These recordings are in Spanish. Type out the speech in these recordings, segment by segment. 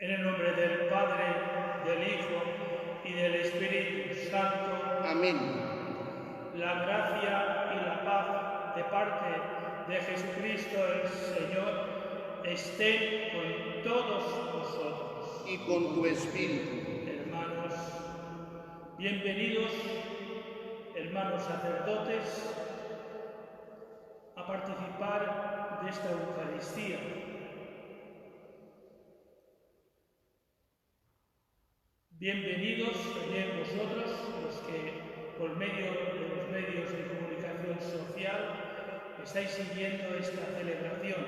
En el nombre del Padre, del Hijo y del Espíritu Santo. Amén. La gracia y la paz de parte de Jesucristo el Señor estén con todos vosotros. Y con tu espíritu. Hermanos, bienvenidos, hermanos sacerdotes, a participar de esta Eucaristía. Bienvenidos también vosotros, los que por medio de los medios de comunicación social estáis siguiendo esta celebración.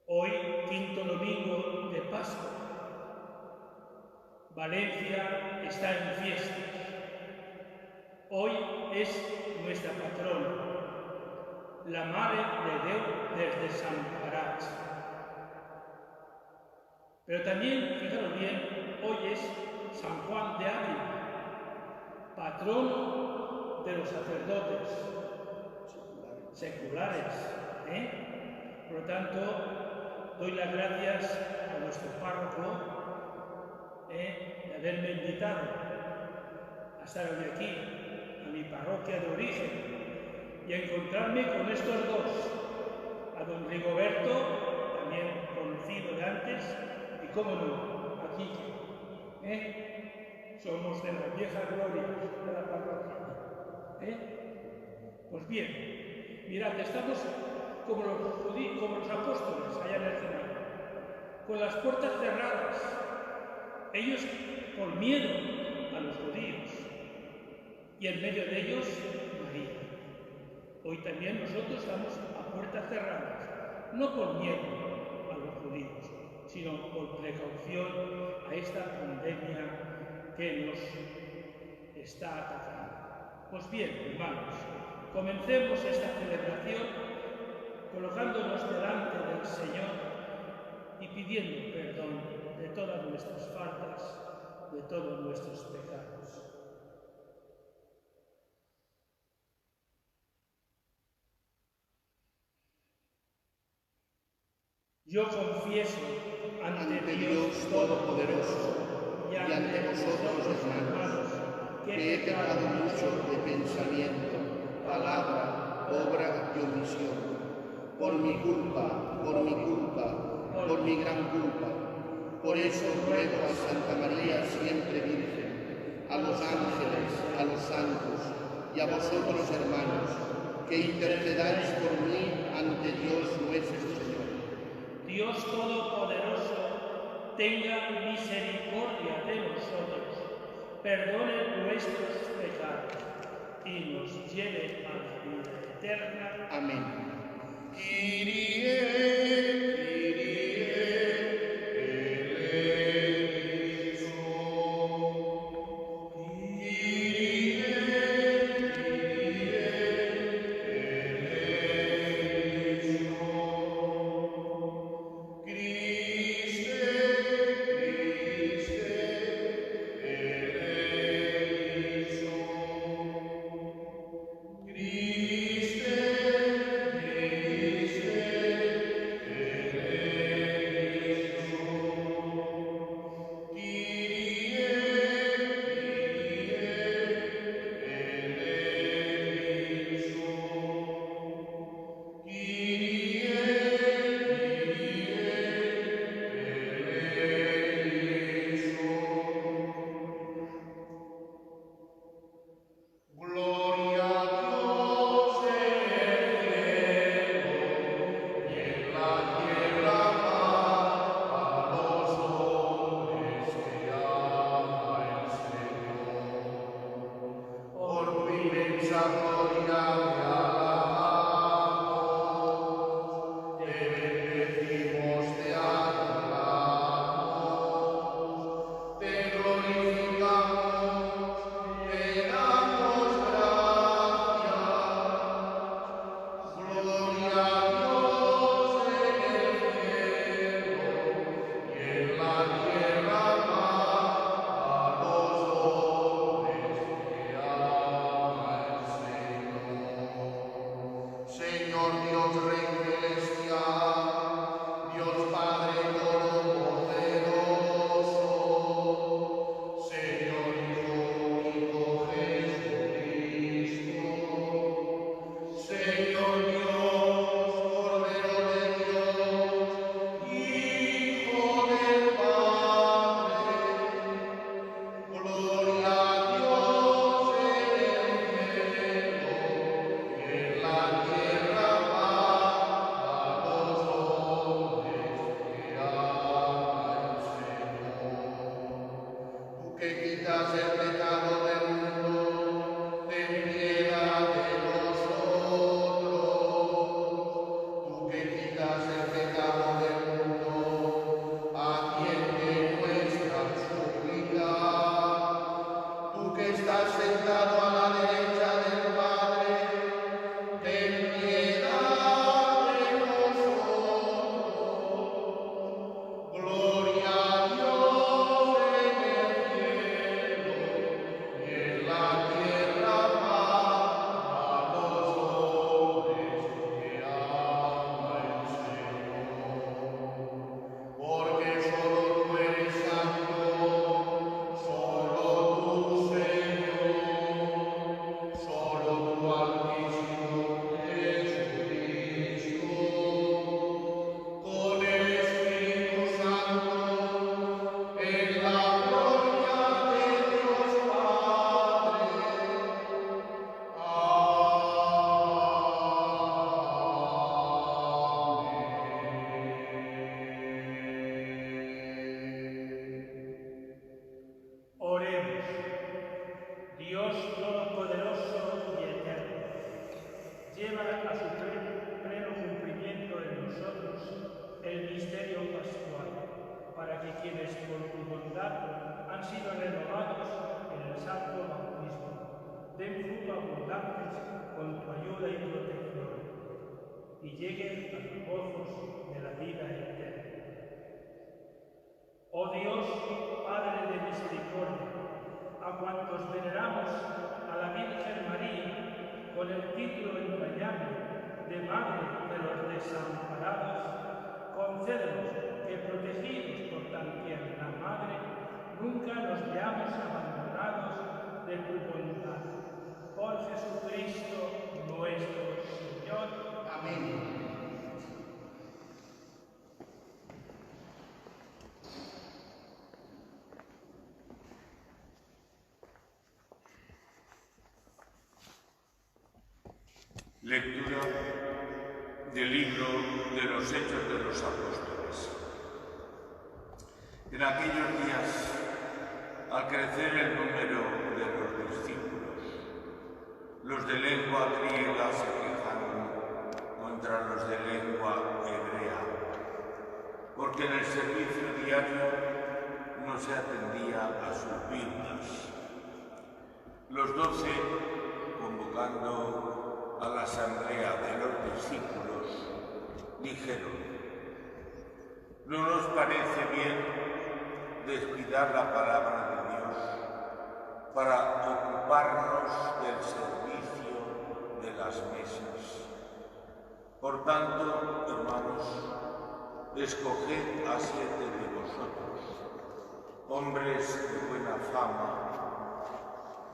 Hoy, quinto domingo de Pascua, Valencia está en fiesta. Hoy es nuestra patrona, la Mare de Déu des Desemparats. Pero también, fijaros bien, hoy es San Juan de Ávila, patrono de los sacerdotes seculares. Por lo tanto, doy las gracias a nuestro párroco de haberme invitado a estar hoy aquí, a mi parroquia de origen, y a encontrarme con estos dos, a don Rigoberto, también conocido de antes, y cómo no, aquí, somos de las viejas glorias de la parroquia. Pues bien, mirad, estamos como los apóstoles allá en el cenáculo, con las puertas cerradas, ellos por miedo a los judíos, y en medio de ellos María. Hoy también nosotros estamos a puertas cerradas, no por miedo a los judíos, sino por precaución a esta pandemia que nos está atacando. Pues bien, hermanos, comencemos esta celebración colocándonos delante del Señor y pidiendo perdón de todas nuestras faltas, de todos nuestros pecados. Yo confieso ante Dios Todopoderoso y ante vosotros, hermanos, que he pecado mucho de pensamiento, palabra, obra y omisión, por mi culpa, por mi gran culpa. Por eso ruego a Santa María siempre Virgen, a los ángeles, a los santos y a vosotros, hermanos, que intercedáis por mí ante Dios nuestro Señor. Dios Todopoderoso, tenga misericordia de nosotros, perdone nuestros pecados y nos lleve a la vida eterna. Amén. Kyrie, Lectura del libro de los Hechos de los Apóstoles. En En aquellos días, al crecer el número de los discípulos, los de lengua griega se quejaron contra los de lengua hebrea, porque en el servicio diario no se atendía a sus vidas. Los 12, convocando a la asamblea de los discípulos, dijeron: no nos parece bien descuidar la palabra de Dios para ocuparnos del servicio de las mesas. Por tanto, hermanos, escoged a 7 de vosotros, hombres de buena fama,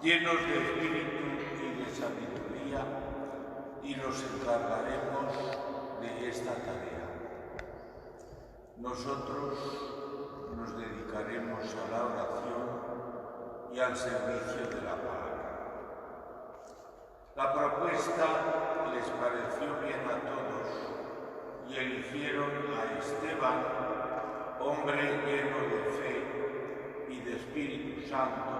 llenos de espíritu y de sabiduría, y nos encargaremos de esta tarea. Nosotros nos dedicaremos a la oración y al servicio de la palabra. La propuesta les pareció bien a todos y eligieron a Esteban, hombre lleno de fe y de Espíritu Santo,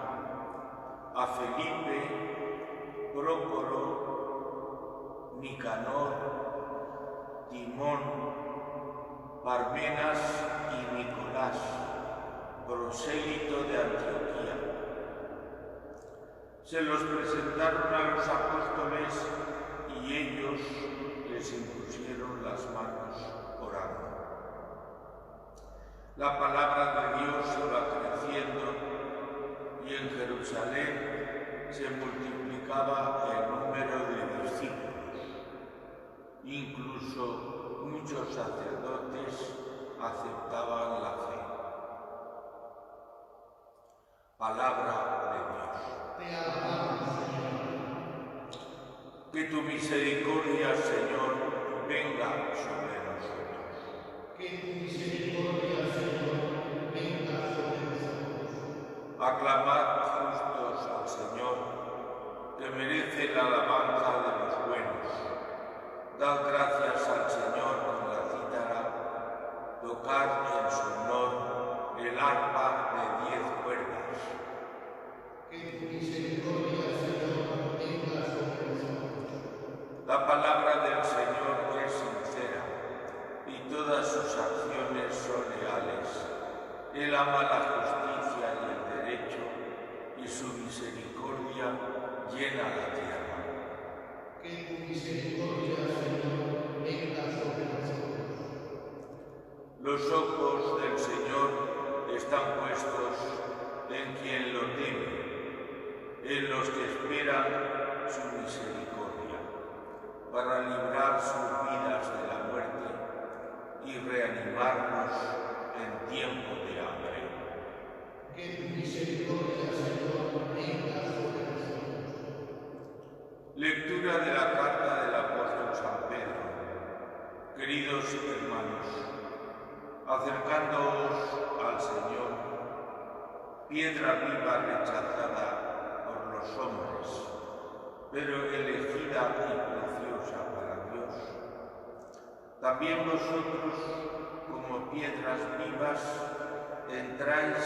a Felipe, Prócoro, Nicanor, Timón, Parmenas y Nicolás, prosélito de Antioquía. Se los presentaron a los apóstoles y ellos les impusieron las manos orando. La palabra de Dios iba creciendo y en Jerusalén se multiplicaba el número de discípulos. Incluso muchos sacerdotes aceptaban la fe. Palabra de Dios. Te alabamos, Señor. Que tu misericordia, Señor, venga sobre nosotros. Que tu misericordia, Señor, venga sobre nosotros. Aclamad justos al Señor, que merece la alabanza de los buenos. Dad gracias al Señor con la cítara, tocad en su honor el arpa de 10 cuerdas. Que tu misericordia, Señor, venga sobre nosotros. La palabra del Señor es sincera y todas sus acciones son leales. Él ama la justicia y el derecho y su misericordia llena la tierra. Que tu misericordia, Señor, venga sobre nosotros. Los ojos del Señor están puestos en quien lo teme, en los que esperan su misericordia, para librar sus vidas de la muerte y reanimarnos en tiempo de hambre. Que tu misericordia, Señor, venga sobre nosotros. Lectura de la carta del apóstol San Pedro. Queridos hermanos, acercándoos al Señor, piedra viva rechazada por los hombres, pero elegida y preciosa para Dios. También vosotros, como piedras vivas, entráis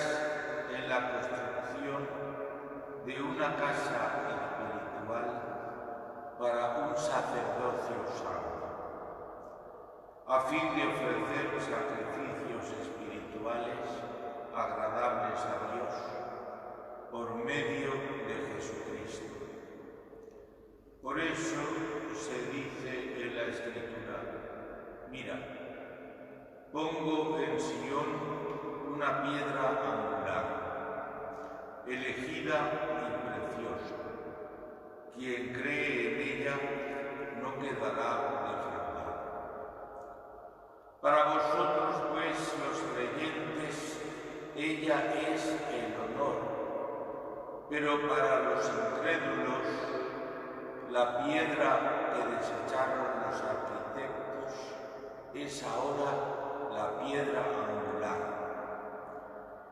en la construcción de una casa espiritual para un sacerdocio santo, a fin de ofrecer sacrificios espirituales agradables a Dios por medio de Jesucristo. Por eso se dice en la Escritura: mira, pongo en Sion una piedra angular, elegida y preciosa. Quien cree en ella no quedará defraudado. Para vosotros, pues, los creyentes, ella es el honor, pero para los incrédulos, la piedra que desecharon los arquitectos es ahora la piedra angular,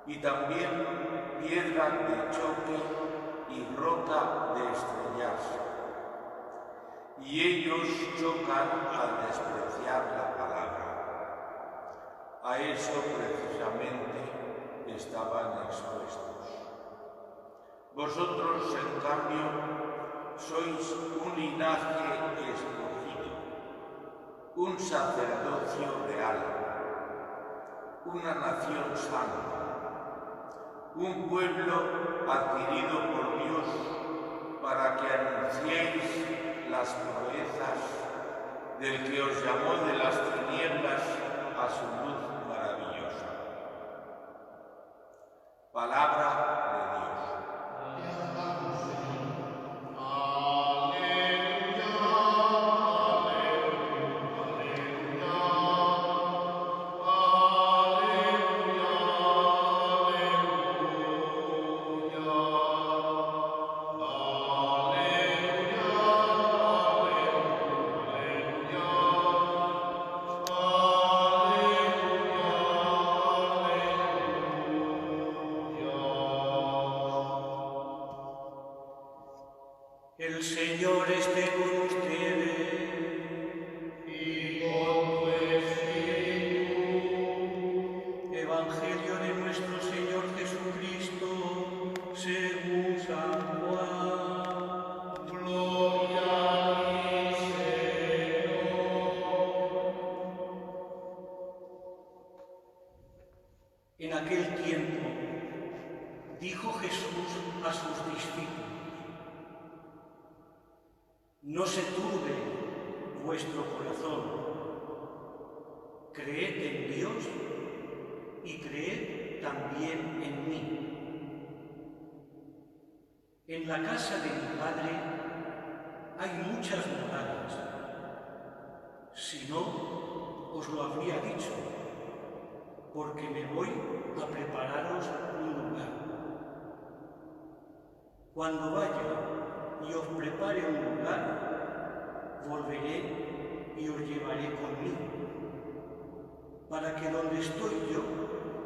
y también piedra de choque y roca de estrellarse. Y ellos chocan al despreciar la palabra. A eso precisamente estaban expuestos. Vosotros, en cambio, sois un linaje escogido, un sacerdocio real, una nación santa, un pueblo adquirido por Dios para que anunciéis las proezas del que os llamó de las tinieblas a su luz maravillosa. Palabra de Dios. Te alabamos, Señor. El Señor esté con ustedes. Y con tu espíritu. Evangelio de nuestro Señor Jesucristo, según San Juan. Gloria a ti, Señor. En aquel tiempo dijo Jesús a sus discípulos: no se turbe vuestro corazón. Creed en Dios y creed también en mí. En la casa de mi Padre hay muchas moradas. Si no, os lo habría dicho, porque me voy a prepararos un lugar. Cuando vaya y os prepare un lugar, volveré y os llevaré conmigo, para que donde estoy yo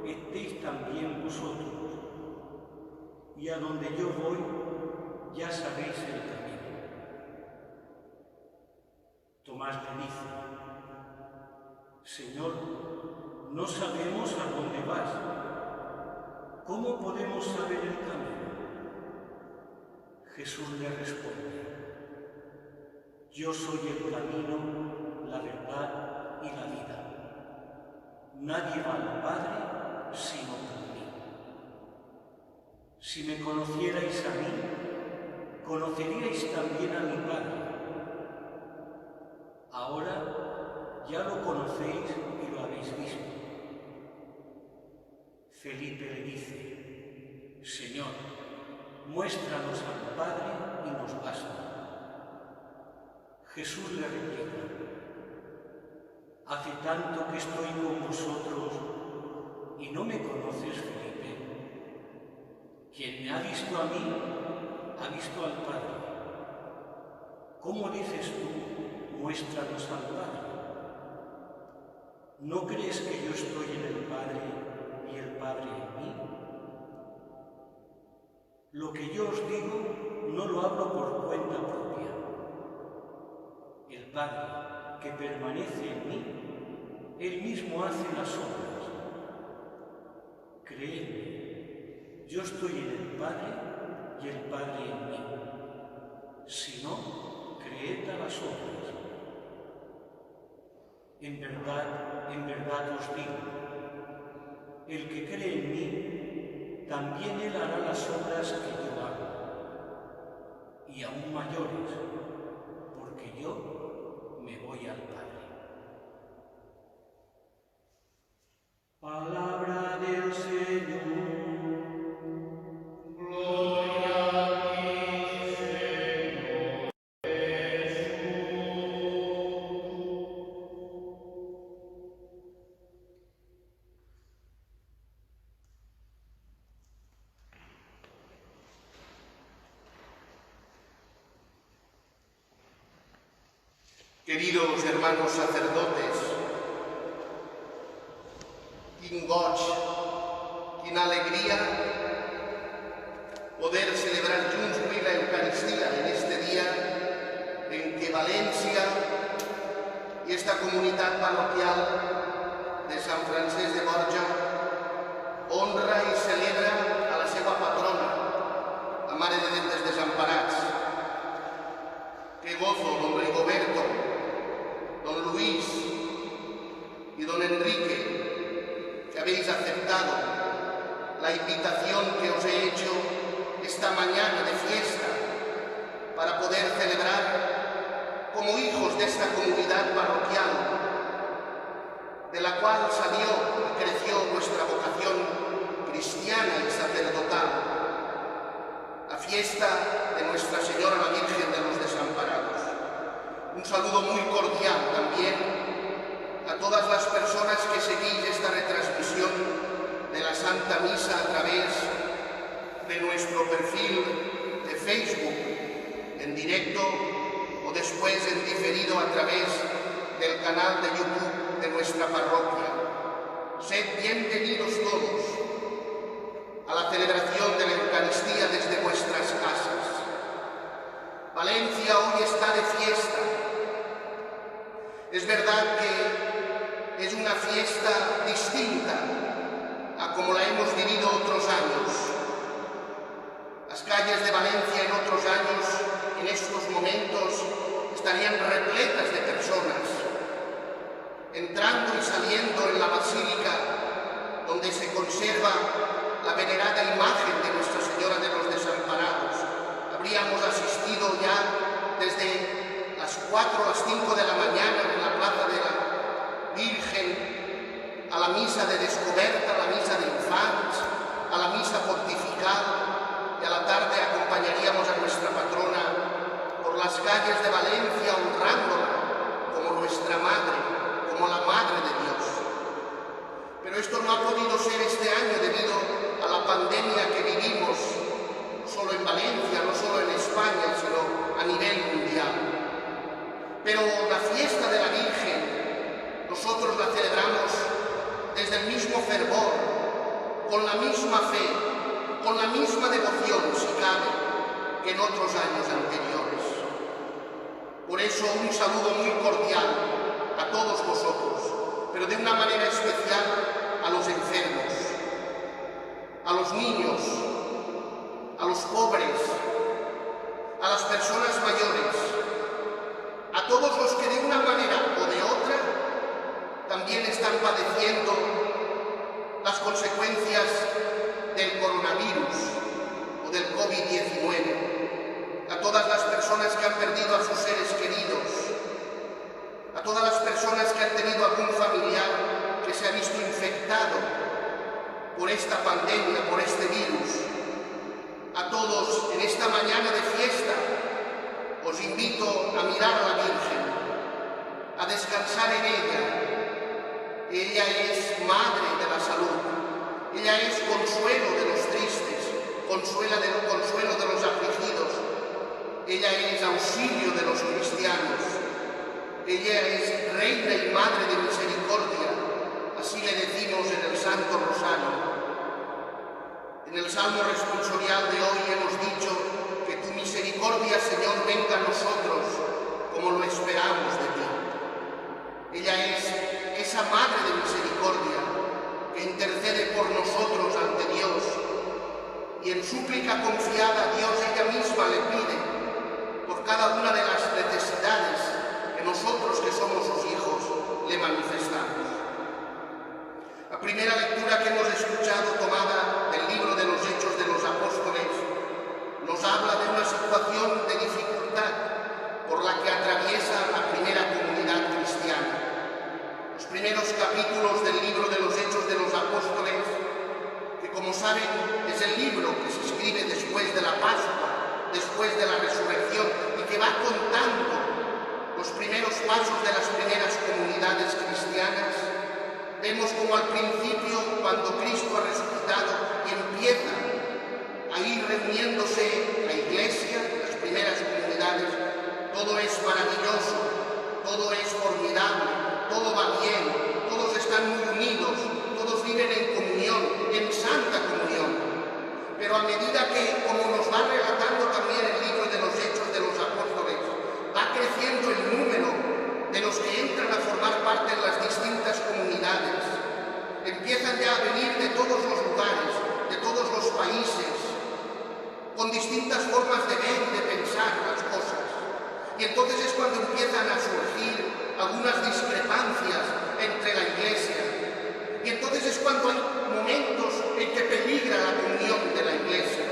estéis también vosotros, y a donde yo voy ya sabéis el camino. Tomás le dice: Señor, no sabemos a dónde vas. ¿Cómo podemos saber el camino? Jesús le responde: yo soy el camino, la verdad y la vida. Nadie va al Padre sino por mí. Si me conocierais a mí, conoceríais también a mi Padre. Ahora ya lo conocéis y lo habéis visto. Felipe le dice: Señor, muéstranos al Padre y nos basta. Jesús le replica: hace tanto que estoy con vosotros y no me conoces, Felipe. Quien me ha visto a mí, ha visto al Padre. ¿Cómo dices tú, muéstranos al Padre? ¿No crees que yo estoy en el Padre y el Padre en mí? Lo que yo os digo no lo hablo por cuenta propia. El Padre que permanece en mí, Él mismo hace las obras. Creedme, yo estoy en el Padre y el Padre en mí. Si no, creed a las obras. En verdad os digo, el que cree en mí, también él hará las obras que yo hago, y aún mayores, porque yo me voy al Padre. Palabra del Señor. Gloria a ti, Señor Jesús. Queridos hermanos sacerdotes, quin goig, quina alegría poder celebrar junts avui la Eucaristía en este día en que Valencia y esta comunidad parroquial de San Francesc de Borja honra i celebra a la seva patrona, la Mare de Déu dels Desemparats. Qué gozo, don Rigoberto, don Luis y don Enrique, que habéis aceptado la invitación que os he hecho esta mañana de fiesta para poder celebrar como hijos de esta comunidad parroquial, de la cual salió y creció nuestra vocación cristiana y sacerdotal, la fiesta de Nuestra Señora la Virgen de los Desamparados. Un saludo muy cordial también a todas las personas que seguís esta retransmisión de la Santa Misa a través de nuestro perfil de Facebook, en directo o después en diferido a través del canal de YouTube de nuestra parroquia. Sed bienvenidos todos a la celebración de la Eucaristía desde vuestras casas. Valencia hoy está de fiesta. Es verdad que es una fiesta distinta a como la hemos vivido otros años. Las calles de Valencia en otros años, en estos momentos, estarían repletas de personas, entrando y saliendo en la basílica donde se conserva la venerada imagen de Nuestra Señora de los Desamparados. Habríamos asistido ya desde las 4 o las 5 de la mañana en la Plaza de la Virgen a la misa de descoberta, a la misa de infants, a la misa pontifical, y a la tarde acompañaríamos a nuestra patrona por las calles de Valencia honrándola como nuestra madre, como la Madre de Dios. Pero esto no ha podido ser este año debido a la pandemia que vivimos, no solo en Valencia, no solo en España, sino a nivel mundial. Pero la fiesta de la Virgen, nosotros la celebramos desde el mismo fervor, con la misma fe, con la misma devoción, si cabe, que en otros años anteriores. Por eso un saludo muy cordial a todos vosotros, pero de una manera especial a los enfermos, a los niños, a los pobres, a las personas mayores, a todos los que de una manera o de otra también están padeciendo las consecuencias del coronavirus o del COVID-19, a todas las personas que han perdido a sus seres queridos, a todas las personas que han tenido algún familiar que se ha visto infectado por esta pandemia, por este virus. A todos en esta mañana de fiesta os invito a mirar a la Virgen, a descansar en ella. Ella es madre de la salud, ella es consuelo de los tristes, consuelo de los afligidos, ella es auxilio de los cristianos, ella es reina y madre de misericordia, así le decimos en el Santo Rosario. En el Salmo responsorial de hoy hemos dicho que tu misericordia, Señor, venga a nosotros como lo esperamos de ti. Ella es esa Madre de misericordia que intercede por nosotros ante Dios y en súplica confiada a Dios ella misma le pide por cada una de las necesidades que nosotros que somos sus hijos le manifestamos. La primera lectura que hemos escuchado, tomada del libro de los Hechos de los Apóstoles, nos habla de una situación de dificultad por la que atraviesa la primera comunidad cristiana. Los primeros capítulos del libro de los Hechos de los Apóstoles, que como saben es el libro que se escribe después de la Pascua, después de la resurrección, y que va contando los primeros pasos de las primeras comunidades cristianas, vemos como al principio, cuando Cristo ha resucitado y empieza a ir reuniéndose la iglesia, las primeras comunidades, todo es maravilloso, todo es formidable, todo va bien, todos están muy unidos, todos viven en comunión, en santa comunión. Pero a medida que, como nos va relatando también el libro de los Hechos de los Apóstoles, va creciendo el número de los que entran a formar parte de las distintas comunidades, empiezan ya a venir de todos los lugares, de todos los países, con distintas formas de ver y de pensar las cosas. Y entonces es cuando empiezan a surgir algunas discrepancias entre la Iglesia. Y entonces es cuando hay momentos en que peligra la comunión de la Iglesia.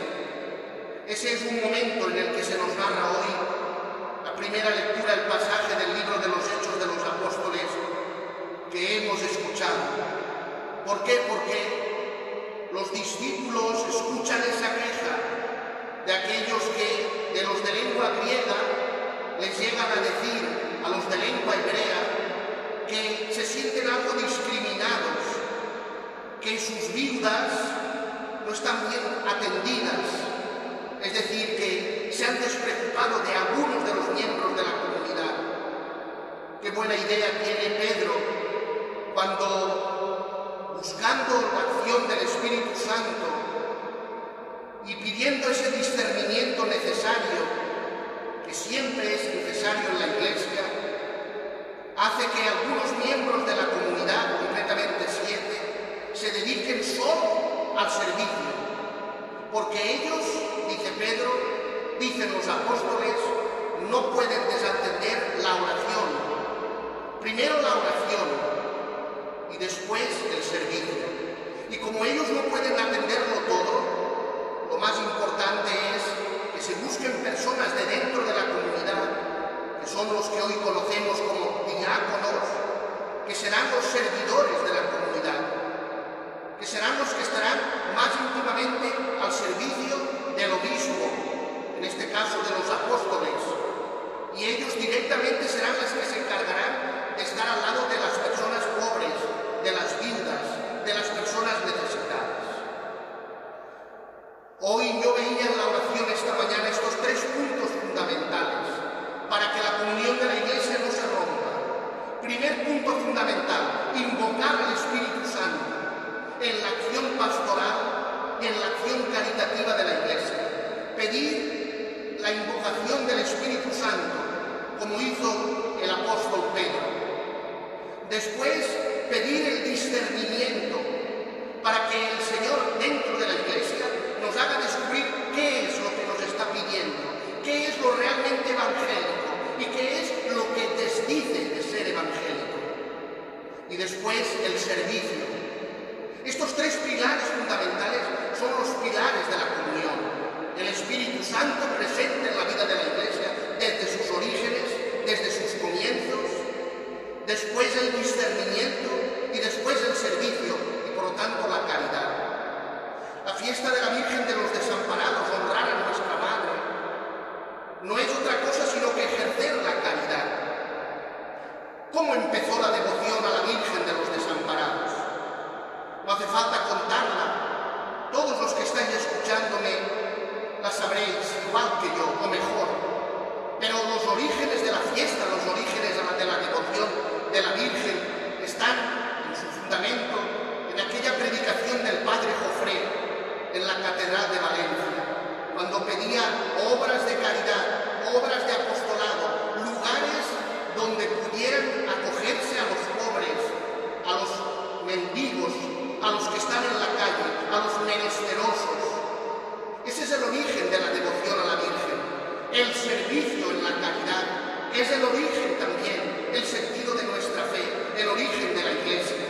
Ese es un momento en el que se nos narra hoy la primera lectura del pasaje del libro de los Hechos de los Apóstoles que hemos escuchado. ¿Por qué? Porque los discípulos escuchan esa queja de aquellos que, de los de lengua griega, les llegan a decir a los de lengua hebrea que se sienten algo discriminados, que sus viudas no están bien atendidas, es decir, que se han despreocupado de algunos de los miembros de la comunidad. Qué buena idea tiene Pedro cuando, buscando la acción del Espíritu Santo y pidiendo ese discernimiento necesario, que siempre es necesario en la Iglesia, hace que algunos miembros de la comunidad, concretamente 7, se dediquen solo al servicio, porque ellos, dice Pedro, dicen los apóstoles, no pueden desatender la oración. Primero la oración y después el servicio. Y como ellos no pueden atenderlo todo, lo más importante es que se busquen personas de dentro de la comunidad, que son los que hoy conocemos como diáconos, que serán los servidores de la comunidad, que serán los que estarán más íntimamente al servicio del obispo, en este caso de los apóstoles, y ellos directamente serán los que se encargarán de estar al lado de las personas pobres, de las viudas, de las personas necesitadas. Hoy yo veía en la oración esta mañana estos 3 puntos fundamentales para que la comunión de la Iglesia no se rompa. Primer punto fundamental, invocar al Espíritu Santo en la acción pastoral y en la acción caritativa de la Iglesia. Pedir la invocación del Espíritu Santo, como hizo el apóstol Pedro. Después, pedir el discernimiento para que el Señor dentro de la Iglesia nos haga descubrir qué es lo que nos está pidiendo, qué es lo realmente evangélico y qué es lo que desdice de ser evangélico. Y después, el servicio. Estos 3 pilares fundamentales son los pilares de la comunión. El Espíritu Santo presente en la vida de la Iglesia desde sus orígenes, desde sus comienzos, después el discernimiento y después el servicio y por lo tanto la caridad. La fiesta de la Virgen de los Desamparados, honrar a nuestra Madre, no es otra cosa sino que ejercer la caridad. ¿Cómo empezó la devoción a la Virgen de los Desamparados? No hace falta contarla. Todos los que estáis escuchándome la sabréis igual que yo, o mejor. Pero los orígenes de la fiesta, los orígenes de la devoción de la Virgen están en su fundamento en aquella predicación del Padre Jofré en la Catedral de Valencia, cuando pedía obras de caridad, obras de apostolado, lugares donde pudieran acogerse a los pobres, a los mendigos, a los que están en la calle, a los menesterosos. Ese es el origen de la devoción a la Virgen. El servicio en la caridad es el origen también, el sentido de nuestra fe, el origen de la Iglesia.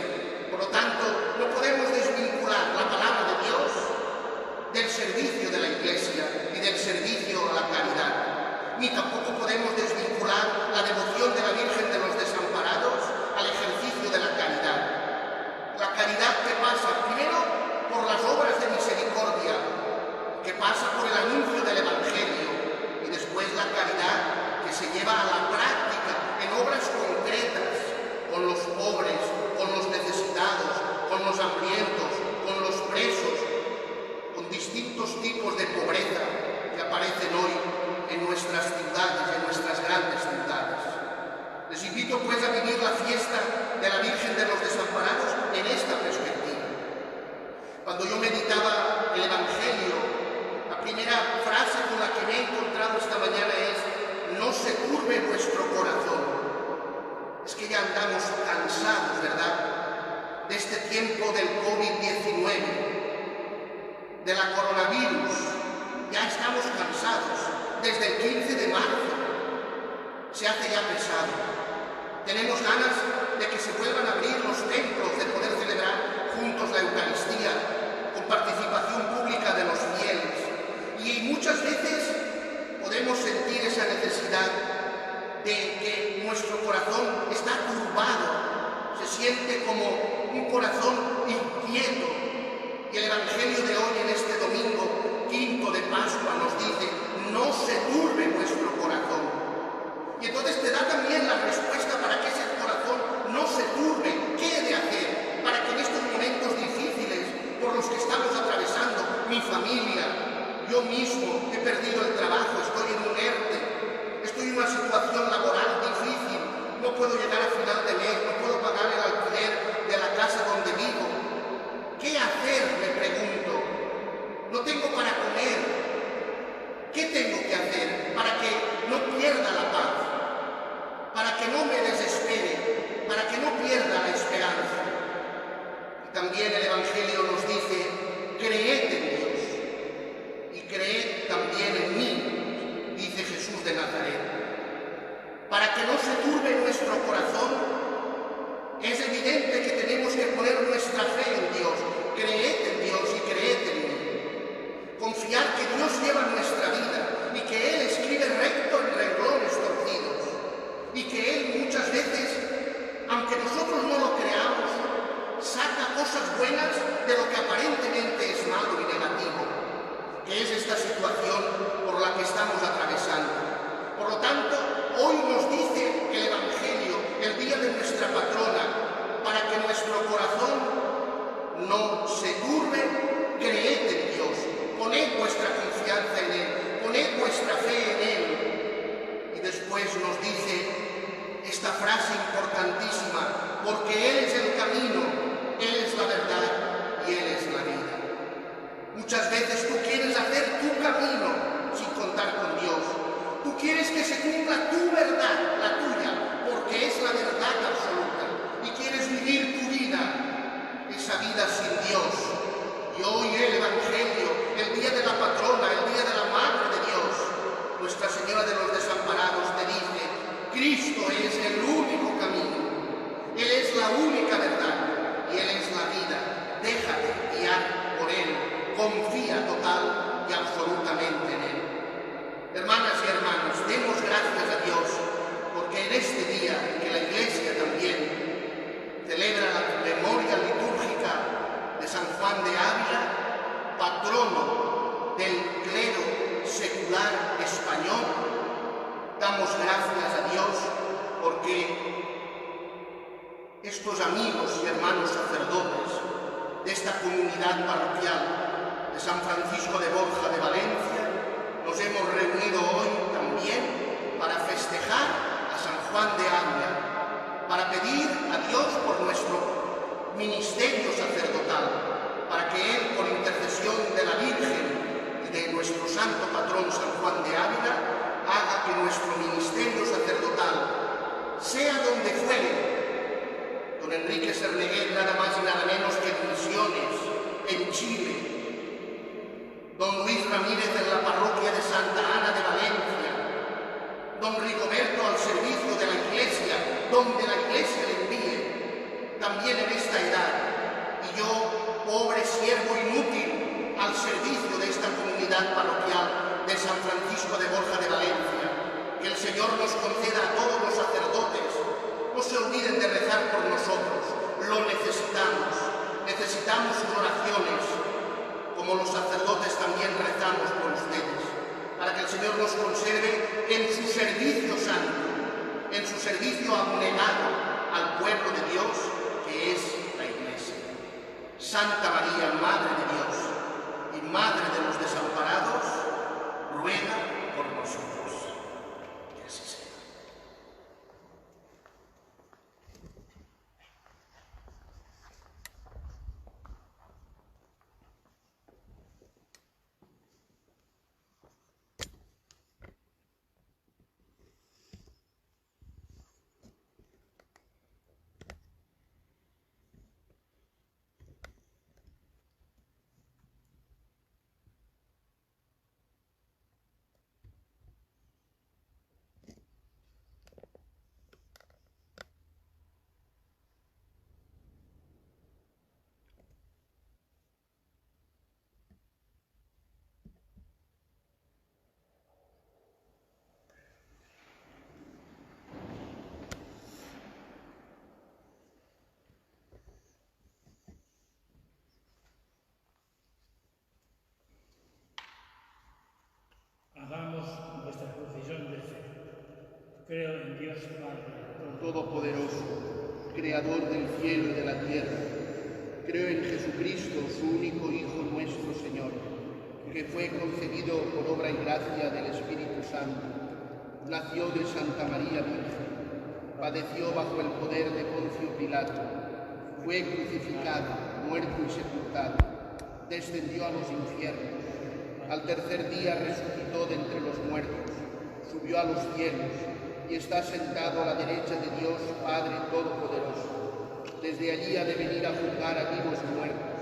Por lo tanto, no podemos desvincular la palabra de Dios del servicio de la Iglesia y del servicio a la caridad. Ni tampoco podemos desvincular la devoción de la Virgen de los Desamparados al ejercicio de la caridad. La caridad que pasa primero por las obras de misericordia, que pasa por el anuncio del Evangelio, y después la caridad que se lleva a la práctica en obras concretas, con los pobres, con los necesitados, con los hambrientos, con los presos, con distintos tipos de pobreza que aparecen hoy en nuestras ciudades, en nuestras grandes ciudades. cesado. Tenemos ganas de que se vuelvan a abrir los templos, de poder celebrar juntos la Eucaristía, con participación pública de los fieles. Y muchas veces podemos sentir esa necesidad de que nuestro corazón está turbado, se siente como un corazón inquieto. Y el Evangelio de hoy, en este domingo quinto de Pascua, nos dice: no se turbe vuestro corazón. Y entonces te da también la respuesta para que ese corazón no se turbe. ¿Qué he de hacer para que en estos momentos difíciles por los que estamos atravesando, mi familia, yo mismo, he perdido el trabajo, estoy en un ERTE, estoy en una situación laboral difícil, no puedo llegar a final de mes, no puedo pagar el alquiler de la casa donde vivo? ¿Qué hacer?, me pregunto. No tengo para comer. ¿Qué tengo que hacer para que no pierda la paz? Para que no me desespere, para que no pierda la esperanza. Y también el Evangelio nos dice: creed en Dios y creed también en mí, dice Jesús de Nazaret. Para que no se turbe nuestro corazón, es evidente que tenemos que poner nuestra fe en Dios. Creed en Dios y creed en mí. Confiar que Dios lleva nuestra vida y que Él escribe recto en renglones torcidos. Y que Él muchas veces, aunque nosotros no lo creamos, saca cosas buenas de lo que aparentemente es malo y negativo, que es esta situación por la que estamos atravesando. Por lo tanto, hoy nos dice el Evangelio, el día de nuestra patrona, para que nuestro corazón no se turbe, creed en Dios, poned vuestra confianza en Él, poned vuestra fe en Él. Y después nos dice esta frase importantísima: porque Él es el camino, Él es la verdad y Él es la vida. Muchas veces tú quieres hacer tu camino sin contar con Dios. Tú quieres que se cumpla tu verdad, la tuya, porque es la verdad absoluta. Y quieres vivir tu vida, esa vida sin Dios. Y hoy el Evangelio, el día de la patrona, el día de la Madre de Dios, Nuestra Señora de los Desamparados, te dice: Cristo es el único camino, Él es la única verdad y Él es la vida. Déjate guiar por Él, confía total y absolutamente en Él. Hermanas y hermanos, demos gracias a Dios porque en este día que la Iglesia también celebra la memoria litúrgica de San Juan de Ávila, patrono del clero secular español, damos gracias a Dios porque estos amigos y hermanos sacerdotes de esta comunidad parroquial de San Francisco de Borja de Valencia nos hemos reunido hoy también para festejar a San Juan de Ávila, para pedir a Dios por nuestro ministerio sacerdotal, para que Él, por intercesión de la Virgen y de nuestro santo patrón San Juan de Ávila, haga que nuestro ministerio sacerdotal, sea donde fuere, don Enrique Serneguer, nada más y nada menos que en Misiones, en Chile, don Luis Ramírez en la parroquia de Santa Ana de Valencia, don Rigoberto al servicio de la Iglesia, donde la Iglesia le envíe, también en esta edad, y yo, pobre siervo inútil, al servicio de esta comunidad parroquial de San Francisco de Borja de Valencia. Que el Señor nos conceda a todos los sacerdotes. No se olviden de rezar por nosotros, lo necesitamos, necesitamos sus oraciones, como los sacerdotes también rezamos por ustedes, para que el Señor nos conserve en su servicio santo, en su servicio abnegado al pueblo de Dios, que es la Iglesia. Santa María, Madre de Dios y Madre de los desamparados, ruega por nosotros. Que así sea. Creo en Dios Padre Todopoderoso, Creador del cielo y de la tierra. Creo en Jesucristo, su único Hijo nuestro Señor, que fue concebido por obra y gracia del Espíritu Santo. Nació de Santa María Virgen, padeció bajo el poder de Poncio Pilato, fue crucificado, muerto y sepultado, descendió a los infiernos, al tercer día resucitó de entre los muertos, subió a los cielos y está sentado a la derecha de Dios Padre Todopoderoso. Desde allí ha de venir a juzgar a vivos y muertos.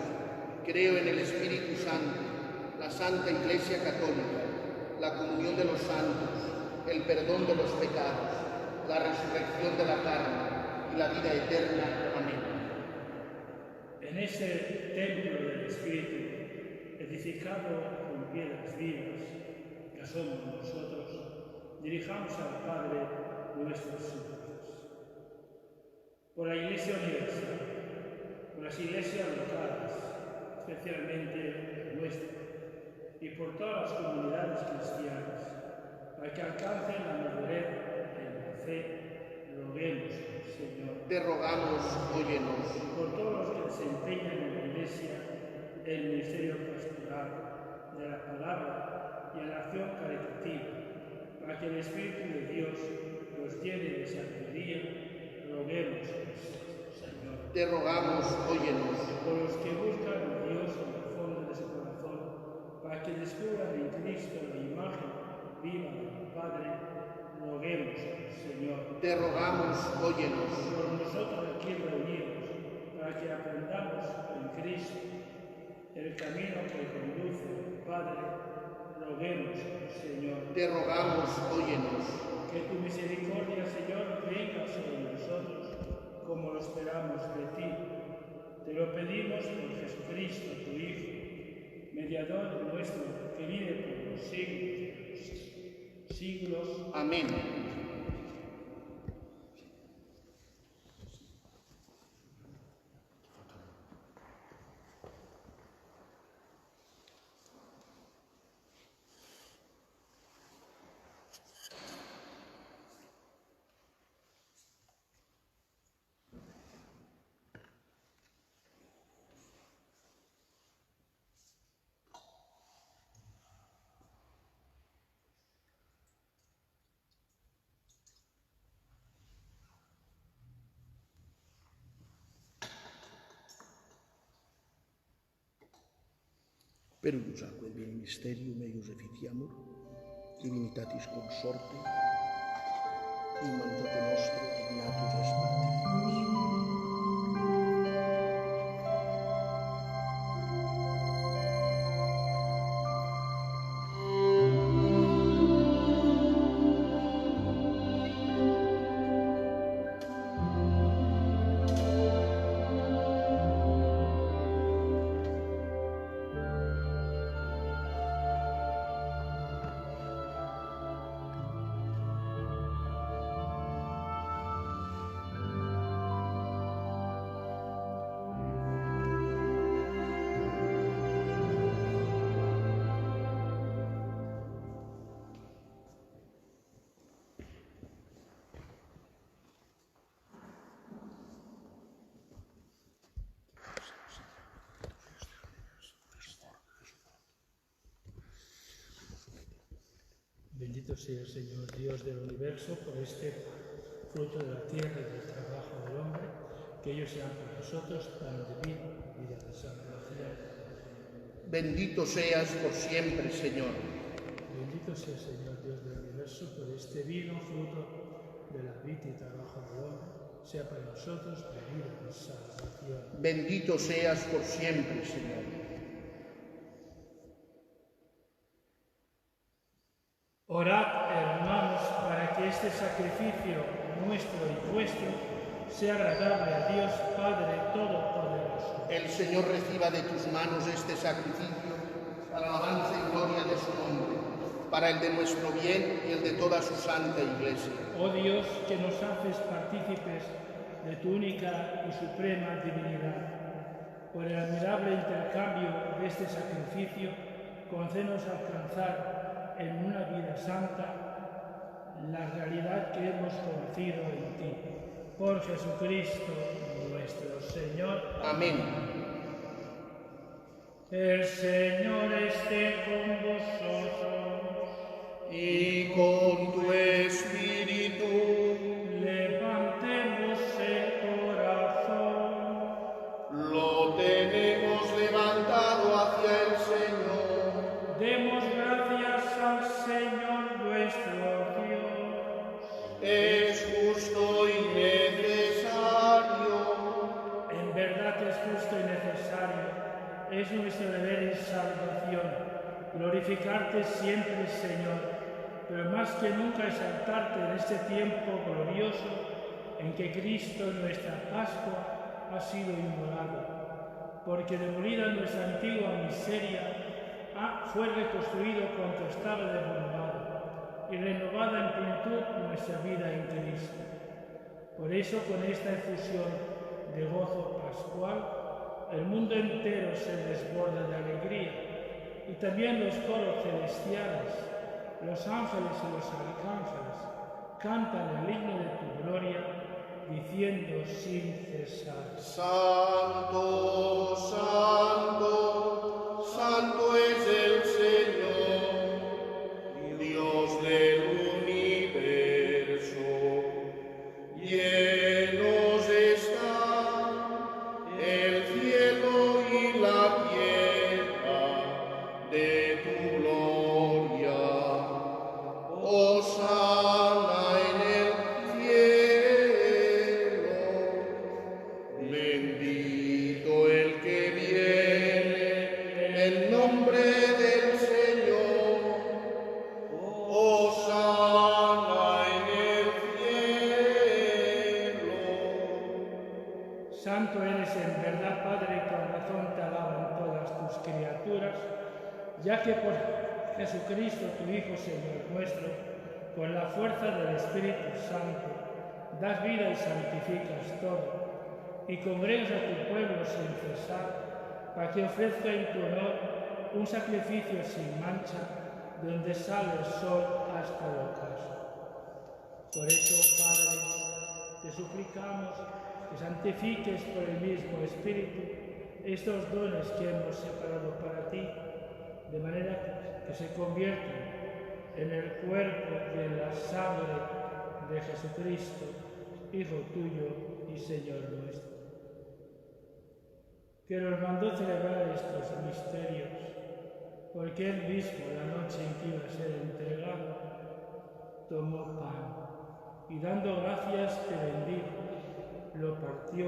Creo en el Espíritu Santo, la Santa Iglesia Católica, la comunión de los santos, el perdón de los pecados, la resurrección de la carne y la vida eterna. Amén. En ese templo del Espíritu, edificado con piedras vivas, que somos nosotros, dirijamos al Padre nuestras súplicas. Por la Iglesia Universal, por las iglesias locales, especialmente la nuestra, y por todas las comunidades cristianas, para que alcancen la madurez en la fe, roguemos, Señor. Te rogamos, óyenos. Por todos los que se empeñan en la Iglesia, el ministerio pastoral, de la palabra y en la acción caritativa, para que el Espíritu de Dios los llene de sabiduría, roguemos, Señor. Te rogamos, óyenos. Por los que buscan a Dios en el fondo de su corazón, para que descubran en Cristo la imagen viva del Padre, roguemos, Señor. Te rogamos, óyenos. Por nosotros aquí reunidos, para que aprendamos en Cristo el camino que conduce al Padre, roguemos, Señor. Te rogamos, óyenos. Que tu misericordia, Señor, venga sobre nosotros, como lo esperamos de ti. Te lo pedimos por Jesucristo, tu Hijo, mediador nuestro, que vive por los siglos de los siglos. Amén. Per usarque bene mysterium eius efficiamur, divinitatis consorte, in mandato nostro dignatus est participus. Bendito sea el Señor Dios del universo por este fruto de la tierra y del trabajo del hombre, que ellos sean para nosotros pan de vida de salvación. Bendito seas por siempre, Señor. Bendito sea el Señor Dios del universo por este vino, fruto de la vida y trabajo del hombre, sea para nosotros bebida de salvación. Bendito seas por siempre, Señor. Orad, hermanos, para que este sacrificio nuestro y vuestro sea agradable a Dios Padre Todopoderoso. El Señor reciba de tus manos este sacrificio para alabanza y gloria de su nombre, para el de nuestro bien y el de toda su santa Iglesia. Oh Dios, que nos haces partícipes de tu única y suprema divinidad, por el admirable intercambio de este sacrificio, concédenos alcanzar en una vida santa la realidad que hemos conocido en ti. Por Jesucristo nuestro Señor. Amén. El Señor esté con vosotros. Y con tu espíritu. Levantemos el corazón. Lo tenemos levantado hacia el Señor. Demos gracias al Señor nuestro Dios. Es justo y necesario. En verdad es justo y necesario. Es nuestro deber y salvación glorificarte siempre, Señor, pero más que nunca exaltarte en este tiempo glorioso en que Cristo, nuestra Pascua, ha sido inmolado, porque demolida nuestra antigua miseria, fue reconstruido cuanto estaba derrumbado y renovada en plenitud nuestra vida en Cristo. Por eso, con esta efusión de gozo pascual, el mundo entero se desborda de alegría, y también los coros celestiales, los ángeles y los arcángeles cantan el himno de tu gloria, diciendo sin cesar: Santo, santo, santo es el Señor, Dios del universo. Llenos están el cielo y la tierra de tu gloria. Hosana en el cielo. Bendito el que viene en nombre del Señor. Hosana en el cielo. Santo eres en verdad, Padre, y con razón te alaban todas tus criaturas, ya que por Jesucristo, tu Hijo, Señor nuestro, con la fuerza del Espíritu Santo, das vida y santificas todo, y congregas a tu pueblo sin cesar, para que ofrezca en tu honor un sacrificio sin mancha, de donde sale el sol hasta el ocaso. Por eso, Padre, te suplicamos que santifiques por el mismo Espíritu estos dones que hemos separado para ti, de manera que se conviertan en el cuerpo y en la sangre de Jesucristo, Hijo tuyo y Señor nuestro, que nos mandó celebrar estos misterios, porque él mismo, la noche en que iba a ser entregado, tomó pan y dando gracias te bendijo, lo partió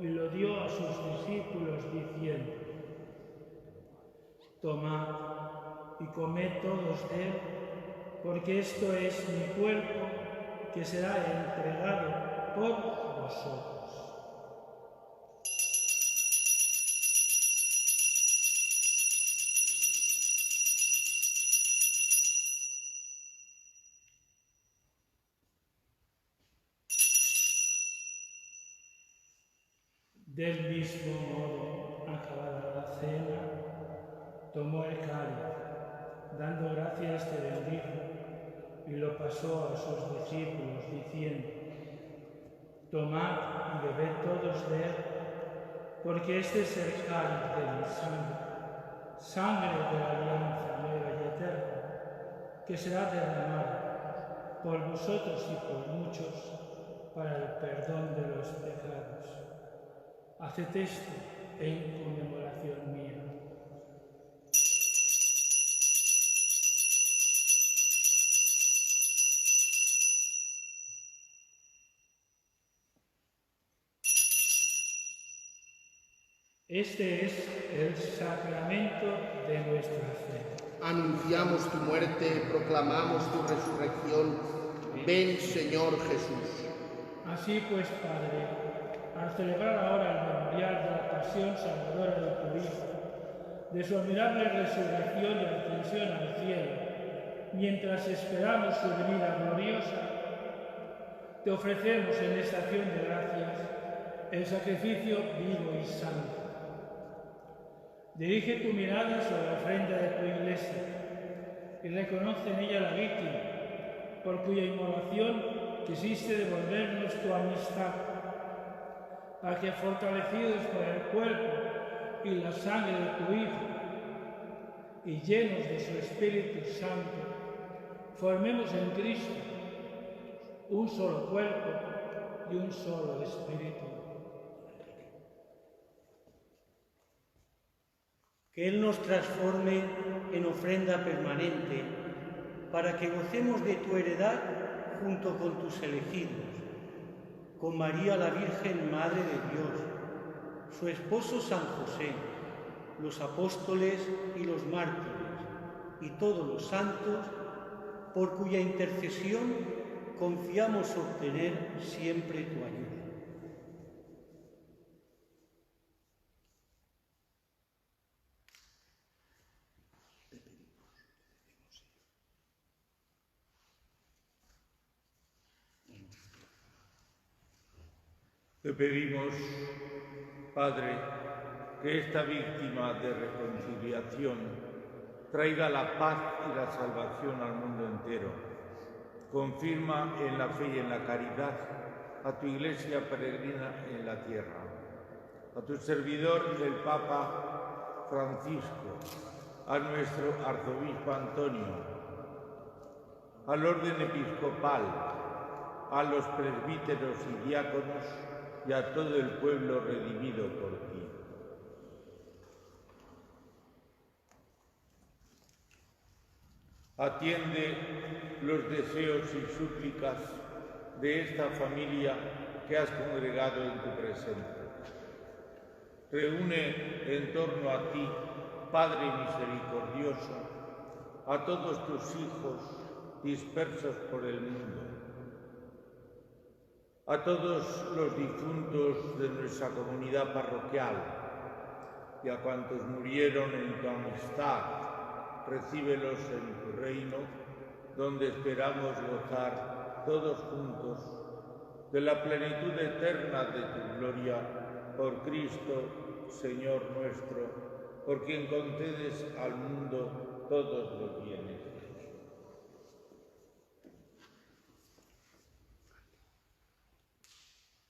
y lo dio a sus discípulos diciendo: tomad y comed todos de él, porque esto es mi cuerpo que será entregado por vosotros. Del mismo modo, acabada la cena, tomó el cáliz, dando gracias te bendijo, y lo pasó a sus discípulos, diciendo: tomad y bebed todos de él, porque este es el cáliz de mi sangre, sangre de la alianza nueva y eterna, que será derramada por vosotros y por muchos para el perdón de los pecados. Haced esto en conmemoración mía. Este es el sacramento de nuestra fe. Anunciamos tu muerte, proclamamos tu resurrección. Ven, Señor Jesús. Así pues, Padre, al celebrar ahora el memorial de la pasión salvadora de tu Hijo, de su admirable resurrección y ascensión al cielo, mientras esperamos su venida gloriosa, te ofrecemos en esta acción de gracias el sacrificio vivo y santo. Dirige tu mirada sobre la ofrenda de tu Iglesia y reconoce en ella la víctima, por cuya inmolación quisiste devolvernos tu amistad, para que, fortalecidos por el cuerpo y la sangre de tu Hijo, y llenos de su Espíritu Santo, formemos en Cristo un solo cuerpo y un solo espíritu. Que Él nos transforme en ofrenda permanente, para que gocemos de tu heredad junto con tus elegidos, con María la Virgen, Madre de Dios, su esposo San José, los apóstoles y los mártires, y todos los santos, por cuya intercesión confiamos obtener siempre tu ayuda. Te pedimos, Padre, que esta víctima de reconciliación traiga la paz y la salvación al mundo entero. Confirma en la fe y en la caridad a tu Iglesia peregrina en la tierra, a tu servidor el Papa Francisco, a nuestro arzobispo Antonio, al orden episcopal, a los presbíteros y diáconos y a todo el pueblo redimido por ti. Atiende los deseos y súplicas de esta familia que has congregado en tu presencia. Reúne en torno a ti, Padre misericordioso, a todos tus hijos dispersos por el mundo, a todos los difuntos de nuestra comunidad parroquial y a cuantos murieron en tu amistad, recíbelos en tu reino, donde esperamos gozar todos juntos de la plenitud eterna de tu gloria, por Cristo, Señor nuestro, por quien concedes al mundo todos los bienes.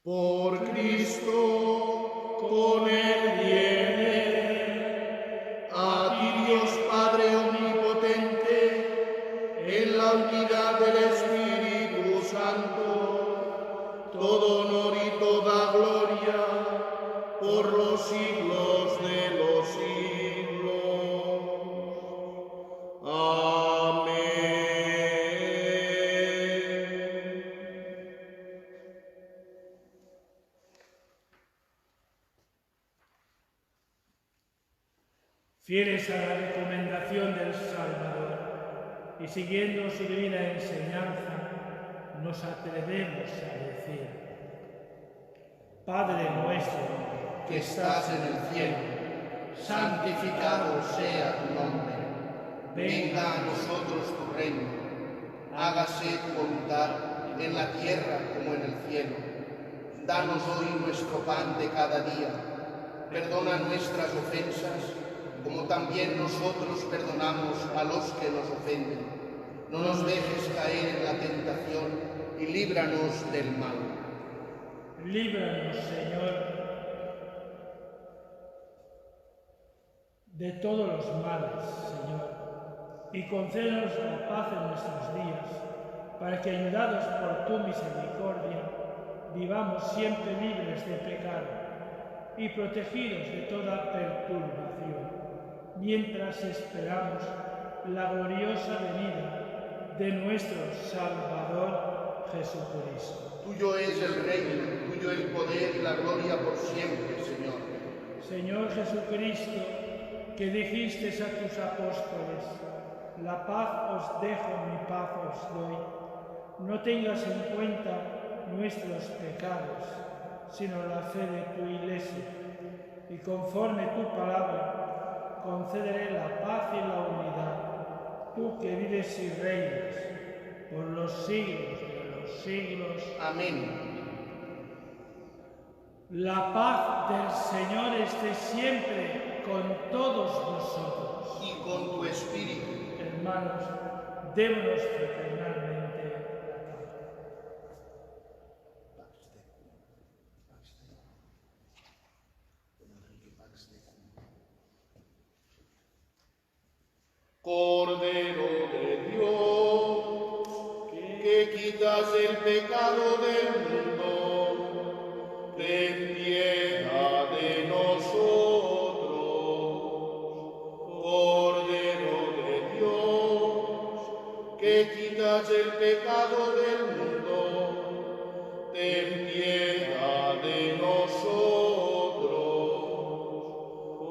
Por Cristo, con Él viene, a ti Dios Padre omnipotente, en la unidad del Espíritu Santo, todo honor y toda gloria, por los siglos de los siglos. Amén. Fieles a la recomendación del Salvador y siguiendo su divina enseñanza, nos atrevemos a decir: Padre nuestro, Que estás en el cielo, santificado sea tu nombre. Venga a nosotros tu reino. Hágase tu voluntad en la tierra como en el cielo. Danos hoy nuestro pan de cada día. Perdona nuestras ofensas, como también nosotros perdonamos a los que nos ofenden. No nos dejes caer en la tentación y líbranos del mal. líbranos, Señor, de todos los males, Señor, y concédenos la paz en nuestros días, para que, ayudados por tu misericordia, vivamos siempre libres de pecado y protegidos de toda perturbación, mientras esperamos la gloriosa venida de nuestro Salvador Jesucristo. Tuyo es el reino, tuyo el poder y la gloria por siempre, Señor. Señor Jesucristo, que dijiste a tus apóstoles: la paz os dejo, mi paz os doy. No tengas en cuenta nuestros pecados, sino la fe de tu Iglesia, y conforme tu palabra, concédele la paz y la unidad, tú que vives y reinas por los siglos de los siglos. Amén. La paz del Señor esté siempre con todos vosotros. Y con tu espíritu. Hermanos, démonos fraternalmente el pecado del mundo, ten piedad de nosotros. Cordero de Dios, que quitas el pecado del mundo, ten piedad de nosotros.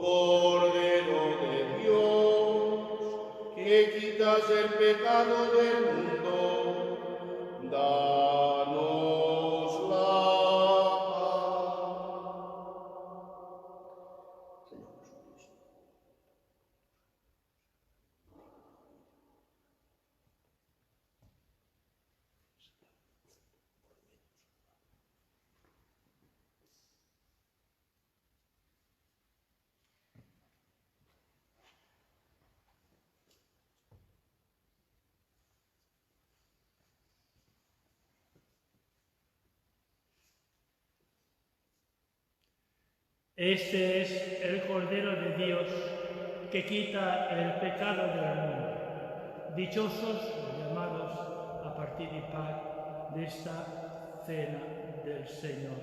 Cordero de Dios, que quitas el pecado del mundo, danos la paz. Señor Jesucristo. Este es el Cordero de Dios que quita el pecado del mundo. Dichosos los llamados a participar de esta cena del Señor.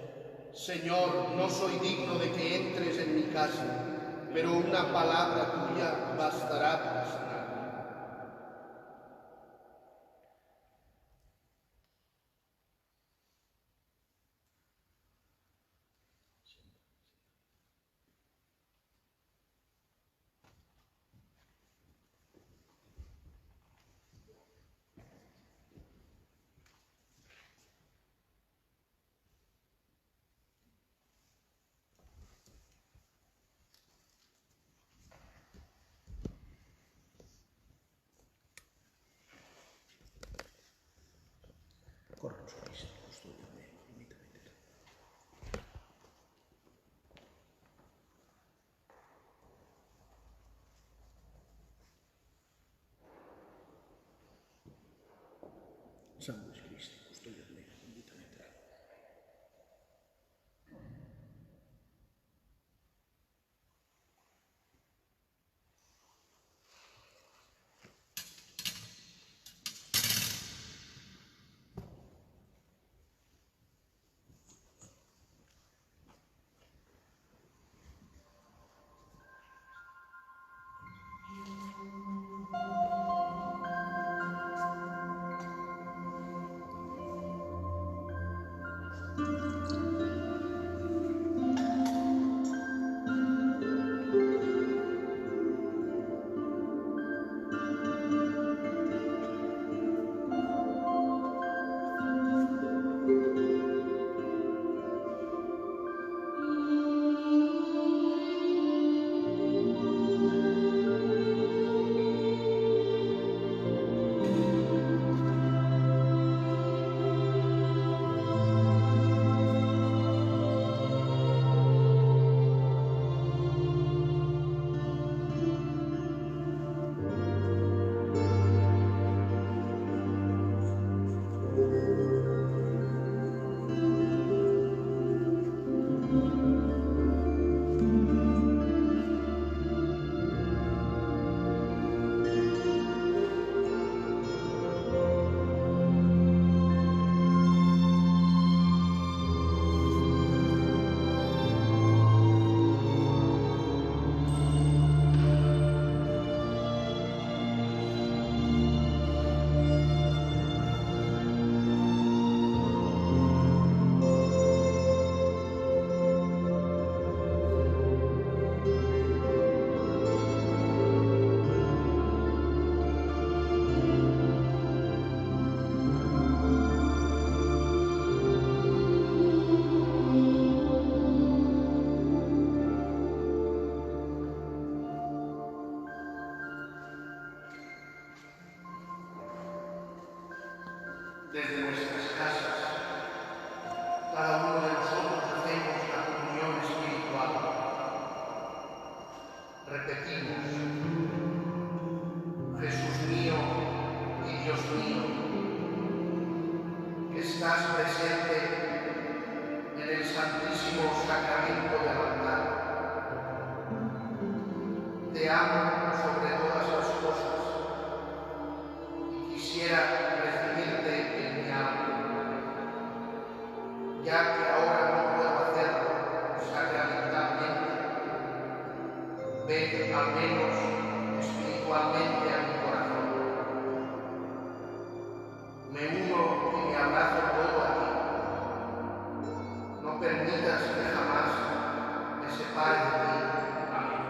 Señor, no soy digno de que entres en mi casa, pero una palabra tuya bastará para sanarme. Corramos Cristo, custodiame, imítame. Santo Cristo, custodiame, imítame. Desde nuestras casas, cada uno de nosotros hacemos la comunión espiritual. Repetimos: Jesús mío y Dios mío, que estás presente en el Santísimo Sacramento del altar. Te amo sobre todas las cosas y quisiera recibirte en mi alma. ya que ahora no puedo hacerlo sacramentalmente, ven al menos espiritualmente a mi corazón. Me uno y me abrazo todo a ti. No permitas que jamás me separe de ti. Amén.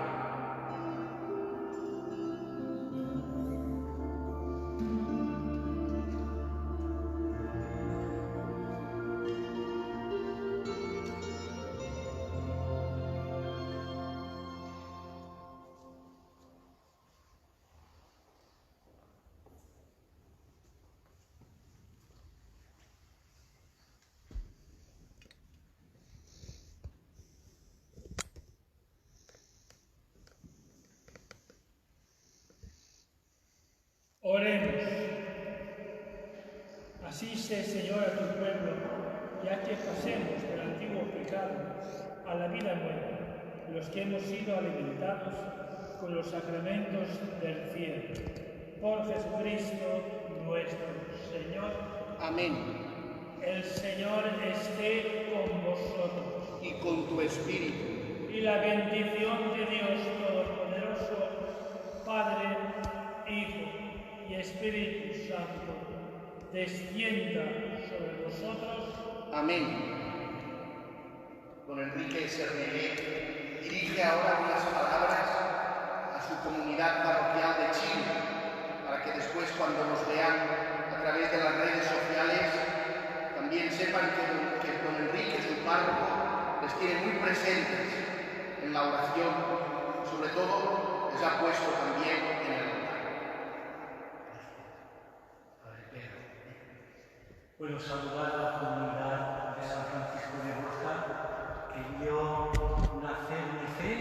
Oremos. Asiste, Señor, a tu pueblo, ya que pasemos del antiguo pecado a la vida nueva, los que hemos sido alimentados con los sacramentos del cielo. Por Jesucristo nuestro Señor. Amén. El Señor esté con vosotros. Y con tu espíritu. Y la bendición de Dios Todopoderoso, Padre, Hijo y Espíritu Santo, descienda sobre vosotros. Amén. Don Enrique Sernegué dirige ahora unas palabras a su comunidad parroquial de Chile, para que después, cuando nos vean a través de las redes sociales, también sepan que don Enrique, su párroco, les tiene muy presentes en la oración, sobre todo les ha puesto también en el altar. Puedo saludar a la comunidad de San Francisco de Borja, que vio nacer mi fe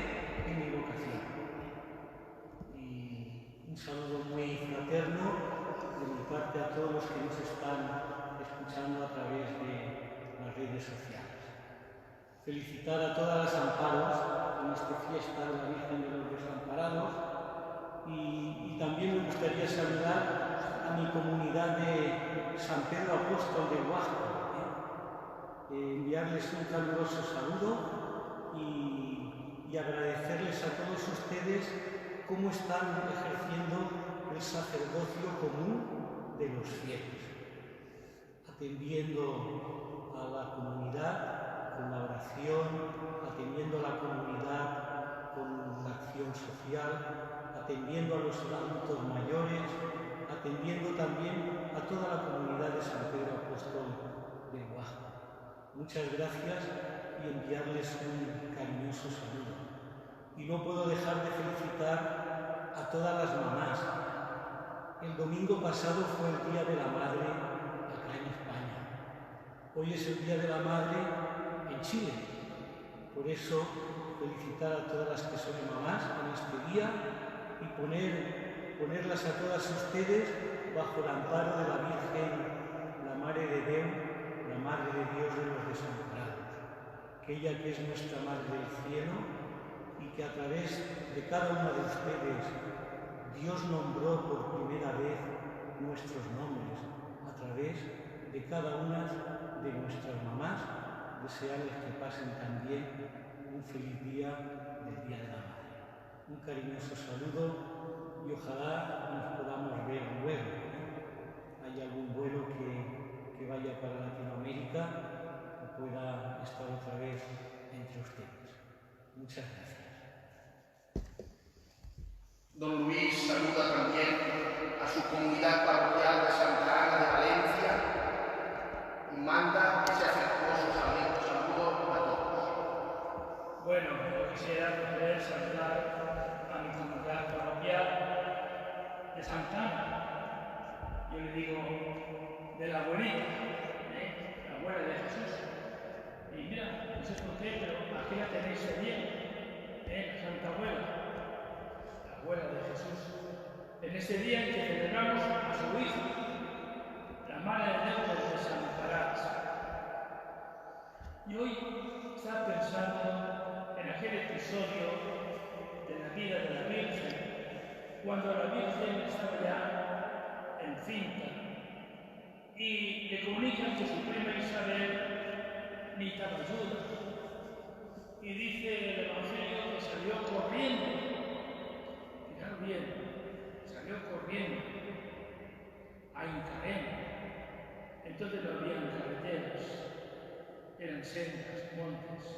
y mi vocación. Y un saludo muy fraterno de mi parte a todos los que nos están escuchando a través de las redes sociales. Felicitar a todas las amparos en esta fiesta de la Virgen de los Desamparados y también me gustaría saludar a mi comunidad de San Pedro Apóstol de Huasco, enviarles un caluroso saludo y agradecerles a todos ustedes cómo están ejerciendo el sacerdocio común de los fieles, atendiendo a la comunidad con la oración, atendiendo a la comunidad con la acción social, atendiendo a los adultos mayores, atendiendo también a toda la comunidad de San Pedro Apóstol de Huasco. Muchas gracias y enviarles un cariñoso saludo. Y no puedo dejar de felicitar a todas las mamás. El domingo pasado fue el Día de la Madre acá en España. Hoy es el Día de la Madre en Chile. Por eso, felicitar a todas las que son mamás en este día y ponerlas a todas ustedes bajo el amparo de la Virgen, la Madre de Dios, la Madre de Dios de los Desamparados, que ella que es nuestra Madre del Cielo y que a través de cada una de ustedes Dios nombró por primera vez nuestros nombres, a través de cada una de nuestras mamás, desearles que pasen también un feliz día del Día de la Madre. Un cariñoso saludo y ojalá nos podamos ver luego. Hay algún vuelo que vaya para Latinoamérica y pueda estar otra vez entre ustedes. Muchas gracias. Don Luis saluda también a su comunidad parroquial de Santa Ana de Valencia y manda ese afectuoso saludo a todos. Bueno, yo quisiera poder saludar a mi comunidad parroquial de Santa Ana. Yo le digo de la abuelita, la abuela de Jesús. Y mira, no sé por qué, pero aquí la tenéis bien, la Santa Abuela, la abuela de Jesús. En este día en que celebramos a su hija, la Madre de Dios de los Desamparados. Y hoy estaba pensando en aquel episodio de la vida de la Virgen, cuando la Virgen estaba ya encinta y le comunican que su prima Isabel necesitaba ayuda. Y dice el Evangelio que salió corriendo. Fijaros bien, salió corriendo a Incarem. Entonces no habían carreteras, eran sendas, montes.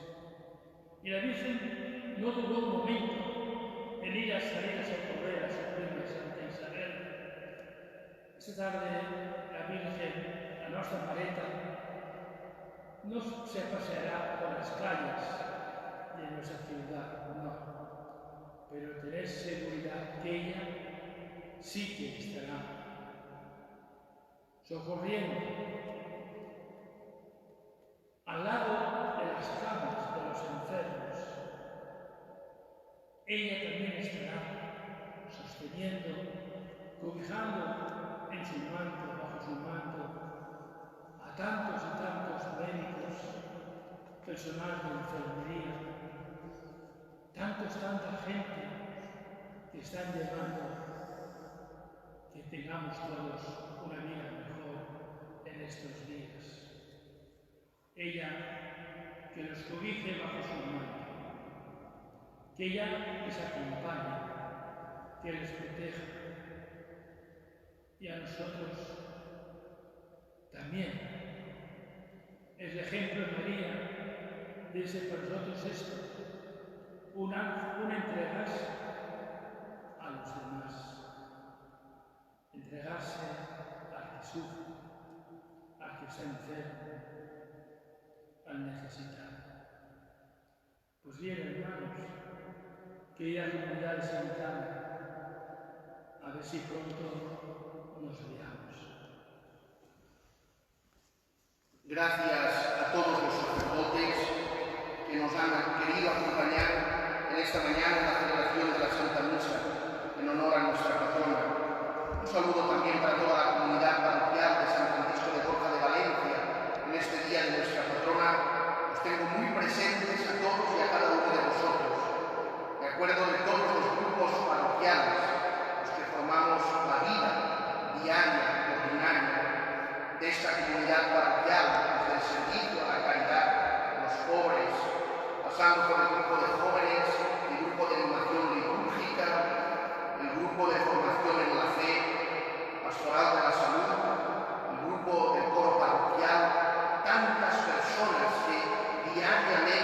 Y la Virgen no dudó un momento en ir a salir a socorrer a su prima Santa Isabel. Esta tarde la Virgen, la nuestra Mareta, no se paseará por las calles de nuestra ciudad, no. Pero tened seguridad que ella sí que estará socorriendo al lado de las camas de los enfermos. Ella también estará sosteniendo, cobijando en su manto, bajo su manto, a tantos y tantos médicos, personal de enfermería, tanta gente que están llevando que tengamos todos una vida mejor en estos días. Ella que los cobije bajo su manto, que ella les acompañe, que les proteja. Y a nosotros también. El ejemplo de María dice para nosotros esto, una entregarse a los demás, entregarse al que sufre, al que está enfermo, al necesitado. Pues bien, hermanos, querida comunidad de Santa, a ver si pronto nos veamos. Gracias a todos los sacerdotes que nos han querido acompañar en esta mañana en la celebración de la Santa Misa en honor a nuestra patrona. Un saludo también para toda la comunidad parroquial de San Francisco de Borja de Valencia en este día de nuestra patrona. Os tengo muy presentes a todos y a cada uno de vosotros. Me acuerdo de todos los grupos parroquiales, los que formamos la vida diaria, ordinaria de esta comunidad parroquial, desde el servicio a la caridad, a los pobres, pasando por el grupo de jóvenes, el grupo de animación litúrgica, el grupo de formación en la fe, pastoral de la salud, el grupo del coro parroquial, tantas personas que diariamente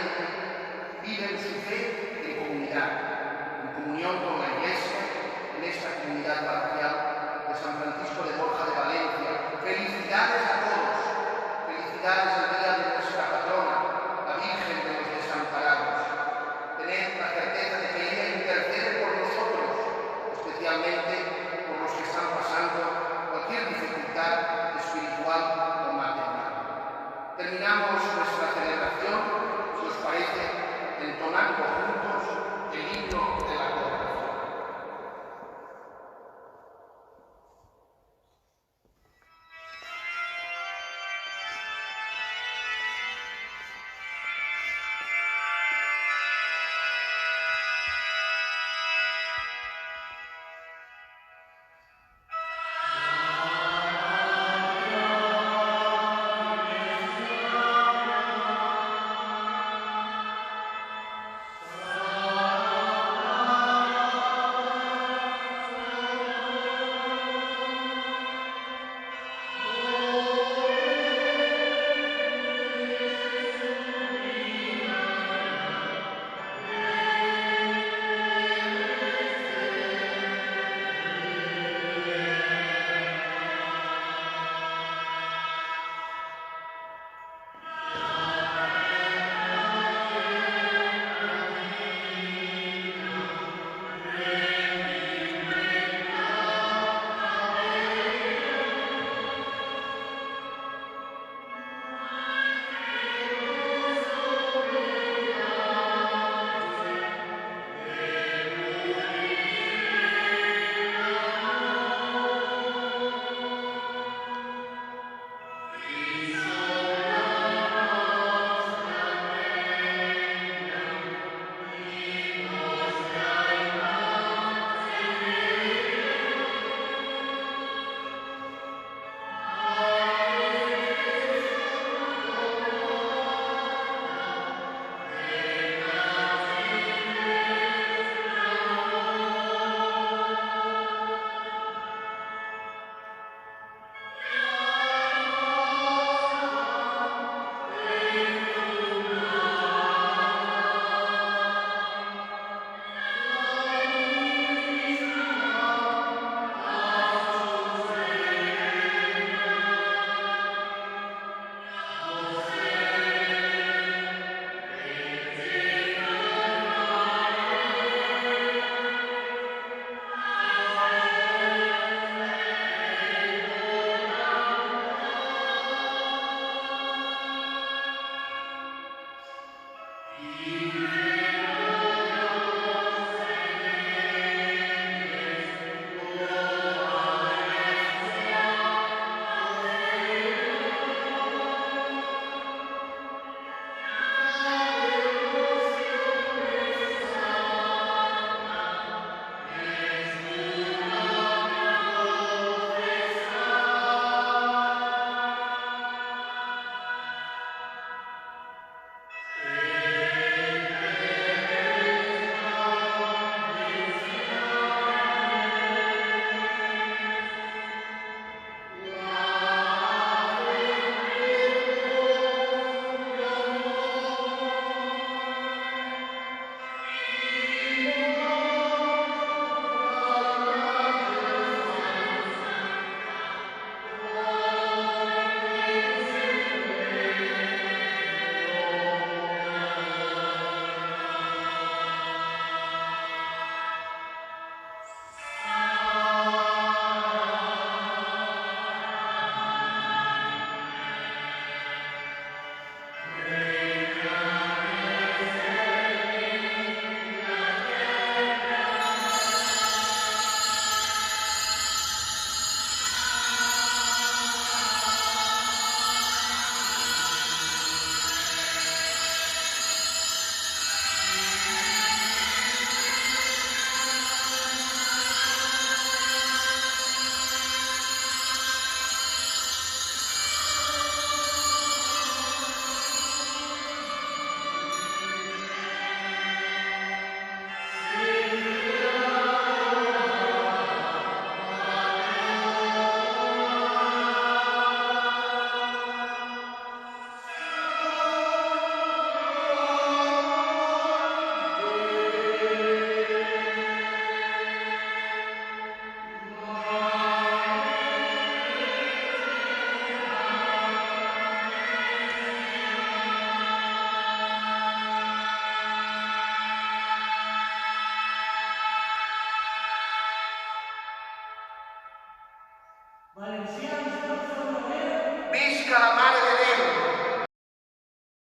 bendiga la